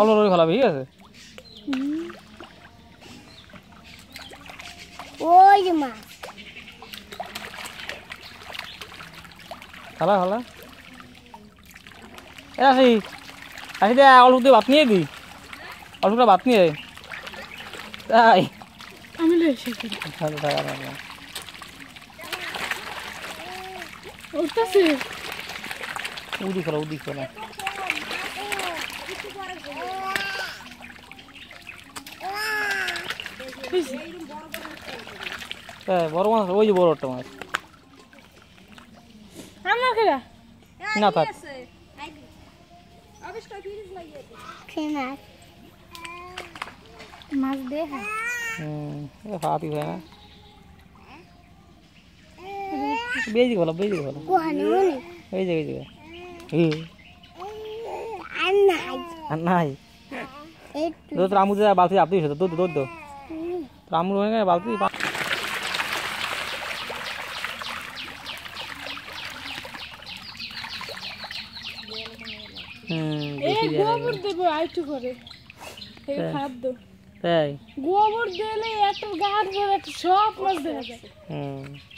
already ফেলাবি ঠিক আছে ওই যে মাছ খেলা খেলা এ আসি আসি দে অল্প দিয়ে ভাত নিয়ে দি অল্পটা ভাত নিয়ে তাই আমি লইছি ভালো থাকা না উঠতেছে উদি খোলা হ্যাঁ বড় মাছ ওই যে বড় একটা মাছ আমরা খেলা না থাক মাছ দে হ্যাঁ হাতি হয় না বেজি খোলা এই জায়গায় আর নাই তোর আমু বালতি আপনি দৌড় দো আমুর হয়ে গেছে বালতি গোবর দেবো আইটু করে খাদ্য তাই গোবর দিলে এত গাছ ধরে সব মাছ দেখা যায়